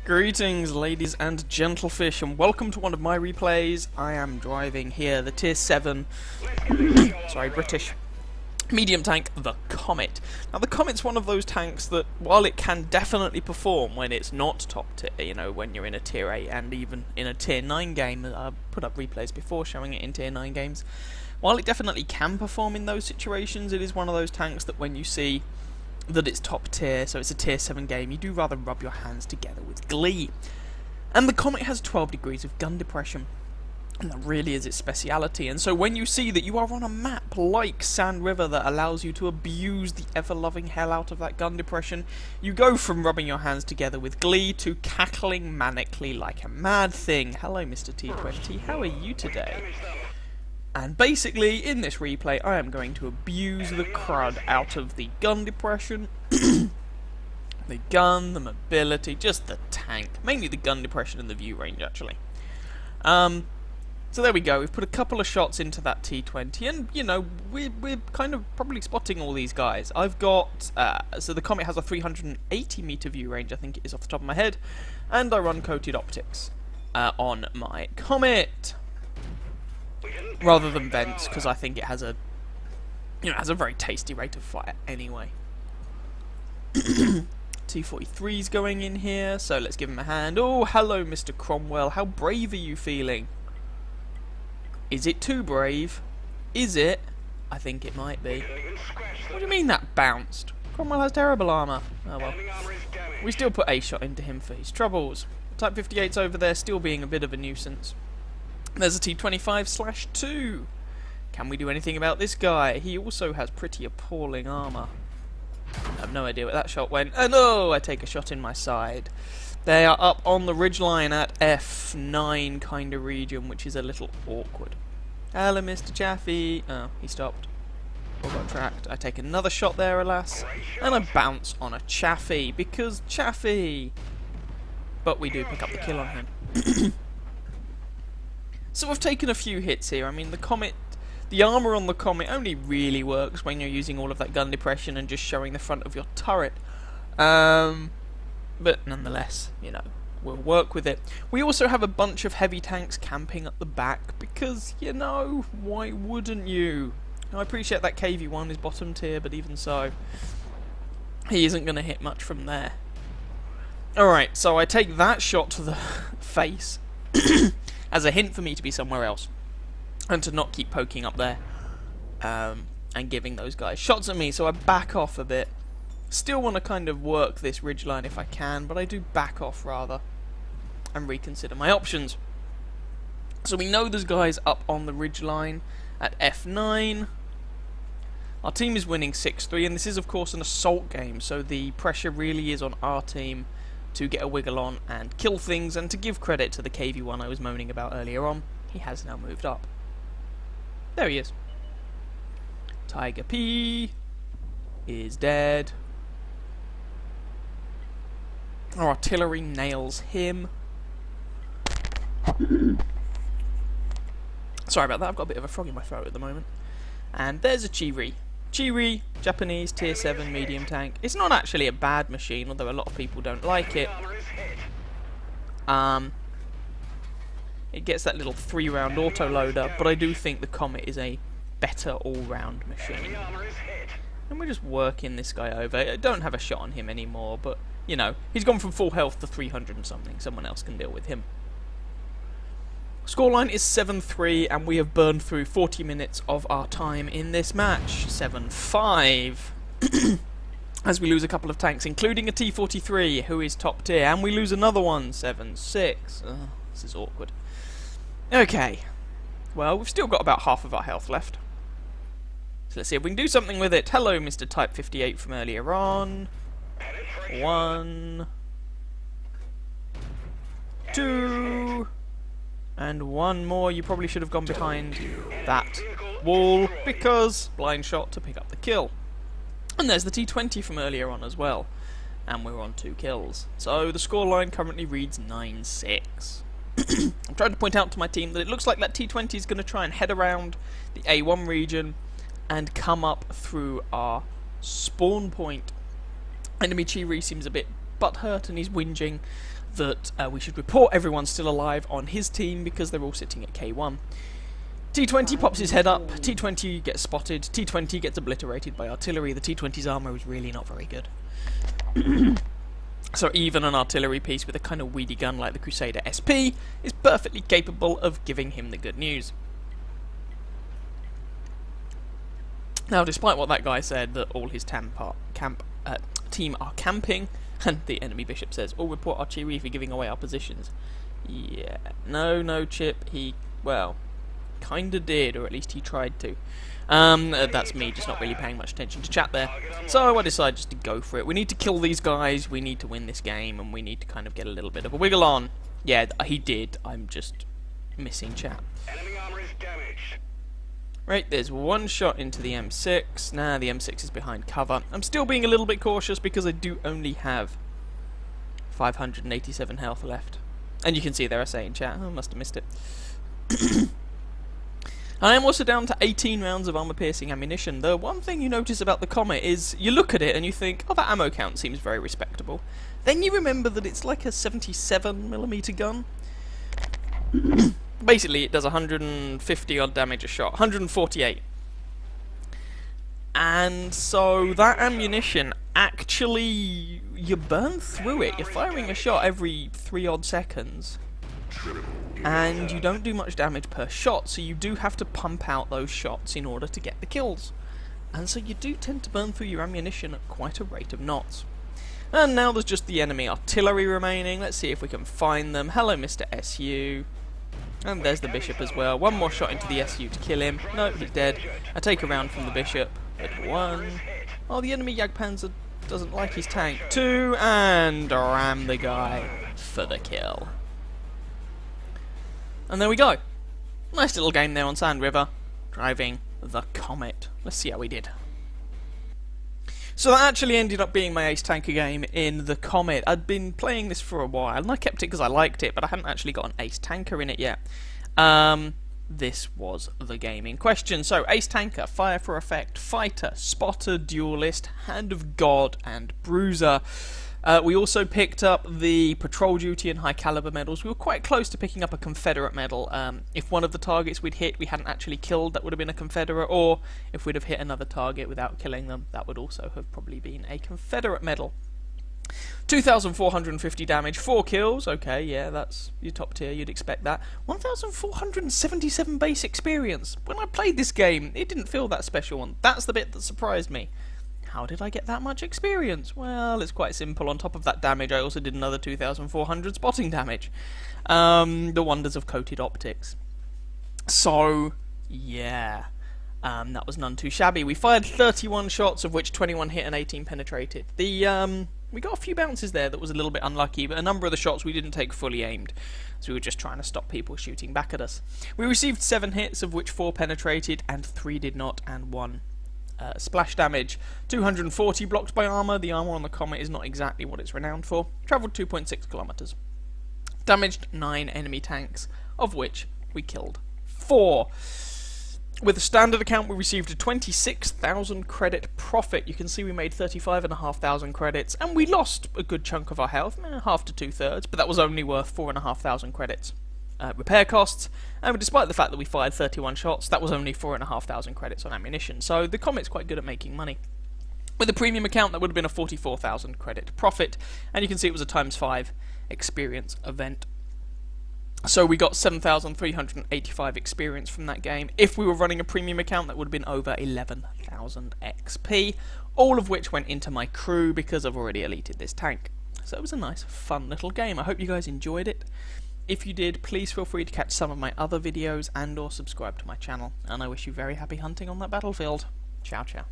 Greetings, ladies and gentlefish, and welcome to one of my replays. I am driving here the Tier 7, sorry, British medium tank, the Comet. Now, the Comet's one of those tanks that, while it can definitely perform when it's not top tier, you know, when you're in a Tier 8 and even in a Tier 9 game, I've put up replays before showing it in Tier 9 games, while it definitely can perform in those situations, it is one of those tanks that when you see that it's top tier, so it's a Tier 7 game, you do rather rub your hands together with glee. And the Comet has 12 degrees of gun depression, and that really is its speciality. And so when you see that you are on a map like Sand River that allows you to abuse the ever-loving hell out of that gun depression, you go from rubbing your hands together with glee to cackling manically like a mad thing. Hello, Mr. T20, how are you today? And basically, in this replay, I am going to abuse the crud out of the gun depression, the gun, the mobility, just the tank. Mainly the gun depression and the view range, actually. So there we go, we've put a couple of shots into that T20, and, you know, we're kind of probably spotting all these guys. I've got, so the Comet has a 380 meter view range, I think it is off the top of my head, and I run coated optics on my Comet, rather than vents, because I think it has a, you know, has a very tasty rate of fire anyway. T-43's going in here, so let's give him a hand. Oh, hello, Mr. Cromwell. How brave are you feeling? Is it too brave? Is it? I think it might be. What do you mean that bounced? Cromwell has terrible armour. Oh well. We still put a shot into him for his troubles. Type 58's over there, still being a bit of a nuisance. There's a T25/2. Can we do anything about this guy? He also has pretty appalling armour. I have no idea where that shot went. Oh no! I take a shot in my side. They are up on the ridgeline at F9 kind of region, which is a little awkward. Hello, Mr. Chaffee. Oh, he stopped. Or got tracked. I take another shot there, alas. And I bounce on a Chaffee, because Chaffee! But we do pick up the kill on him. So we've taken a few hits here. I mean, the Comet, the armour on the Comet only really works when you're using all of that gun depression and just showing the front of your turret. But nonetheless, you know, we'll work with it. We also have a bunch of heavy tanks camping at the back because, you know, why wouldn't you? Now, I appreciate that KV-1 is bottom tier, but even so, he isn't going to hit much from there. Alright, so I take that shot to the face as a hint for me to be somewhere else and to not keep poking up there and giving those guys shots at me, so I back off a bit. Still want to kind of work this ridgeline if I can, but I do back off rather and reconsider my options. So we know there's guys up on the ridgeline at F9. Our team is winning 6-3, and this is of course an assault game, so the pressure really is on our team to get a wiggle on and kill things, and to give credit to the KV-1 I was moaning about earlier on, he has now moved up. There he is. Tiger P is dead. Our artillery nails him. Sorry about that, I've got a bit of a frog in my throat at the moment. And there's a Chiri. Chiri, Japanese Tier 7 medium tank. It's not actually a bad machine, although a lot of people don't like it. It gets that little 3-round autoloader, but I do think the Comet is a better all-round machine. And we're just working this guy over. I don't have a shot on him anymore, but, you know, he's gone from full health to 300 and something. Someone else can deal with him. Scoreline is 7-3, and we have burned through 40 minutes of our time in this match. 7-5. As we lose a couple of tanks, including a T-43, who is top tier, and we lose another one. 7-6. This is awkward. Okay. Well, we've still got about half of our health left. So let's see if we can do something with it. Hello, Mr. Type 58 from earlier on. 1, 2... and one more. You probably should have gone behind that wall, because blind shot to pick up the kill. And there's the T20 from earlier on as well. And we're on 2 kills. So the scoreline currently reads 9-6. I'm trying to point out to my team that it looks like that T20 is going to try and head around the A1 region and come up through our spawn point. Enemy Chiri seems a bit butthurt and he's whinging that we should report everyone still alive on his team because they're all sitting at K1. T20 pops his head up, T20 gets spotted, T20 gets obliterated by artillery. The T20's armour is really not very good. So even an artillery piece with a kind of weedy gun like the Crusader SP is perfectly capable of giving him the good news. Now, despite what that guy said, that all his team are camping, and the enemy bishop says, "All report artillery for giving away our positions." Yeah, no, Chip, he, well, kinda did, or at least he tried to. That's me just not really paying much attention to chat there. So I decided just to go for it. We need to kill these guys, we need to win this game, and we need to kind of get a little bit of a wiggle on. Yeah, he did, I'm just missing chat. Enemy armor is damaged. Right, there's one shot into the M6. Nah, the M6 is behind cover. I'm still being a little bit cautious because I do only have 587 health left. And you can see there I say in chat, oh, I must have missed it. I am also down to 18 rounds of armor-piercing ammunition. The one thing you notice about the Comet is you look at it and you think, oh, that ammo count seems very respectable. Then you remember that it's like a 77mm gun. Basically, it does 150 odd damage a shot, 148. And so that ammunition, actually, you burn through it. You're firing a shot every 3 odd seconds. And you don't do much damage per shot, so you do have to pump out those shots in order to get the kills. And so you do tend to burn through your ammunition at quite a rate of knots. And now there's just the enemy artillery remaining. Let's see if we can find them. Hello, Mr. SU. And there's the bishop as well. One more shot into the SU to kill him. No, he's dead. I take a round from the bishop. At 1. Oh, the enemy Jagdpanzer doesn't like his tank. 2, and ram the guy for the kill. And there we go. Nice little game there on Sand River, driving the Comet. Let's see how we did. So that actually ended up being my ace tanker game in the Comet. I'd been playing this for a while, and I kept it because I liked it, but I hadn't actually got an ace tanker in it yet. This was the game in question. So, ace tanker, fire for effect, fighter, spotter, duelist, hand of God, and bruiser. We also picked up the patrol duty and high caliber medals. We were quite close to picking up a Confederate medal. If one of the targets we'd hit we hadn't actually killed, that would have been a Confederate, or if we'd have hit another target without killing them, that would also have probably been a Confederate medal. 2,450 damage, 4 kills, okay, yeah, that's your top tier, you'd expect that. 1,477 base experience. When I played this game, it didn't feel that special, and that's the bit that surprised me. How did I get that much experience? Well, it's quite simple. On top of that damage, I also did another 2,400 spotting damage. The wonders of coated optics. So, yeah. That was none too shabby. We fired 31 shots, of which 21 hit and 18 penetrated. We got a few bounces there that was a little bit unlucky, but a number of the shots we didn't take fully aimed, so we were just trying to stop people shooting back at us. We received 7 hits, of which 4 penetrated, and 3 did not, and 1 splash damage. 240 blocked by armour. The armour on the Comet is not exactly what it's renowned for. Travelled 2.6 kilometres. Damaged 9 enemy tanks, of which we killed 4. With a standard account, we received a 26,000 credit profit. You can see we made 35,500 credits, and we lost a good chunk of our health, half to 2/3, but that was only worth 4,500 credits. Repair costs, and despite the fact that we fired 31 shots, that was only 4,500 credits on ammunition, so the Comet's quite good at making money. With a premium account, that would have been a 44,000 credit profit, and you can see it was a ×5 experience event. So we got 7,385 experience from that game. If we were running a premium account, that would have been over 11,000 XP, all of which went into my crew because I've already elited this tank. So it was a nice, fun little game. I hope you guys enjoyed it. If you did, please feel free to catch some of my other videos and or subscribe to my channel, and I wish you very happy hunting on that battlefield. Ciao, ciao.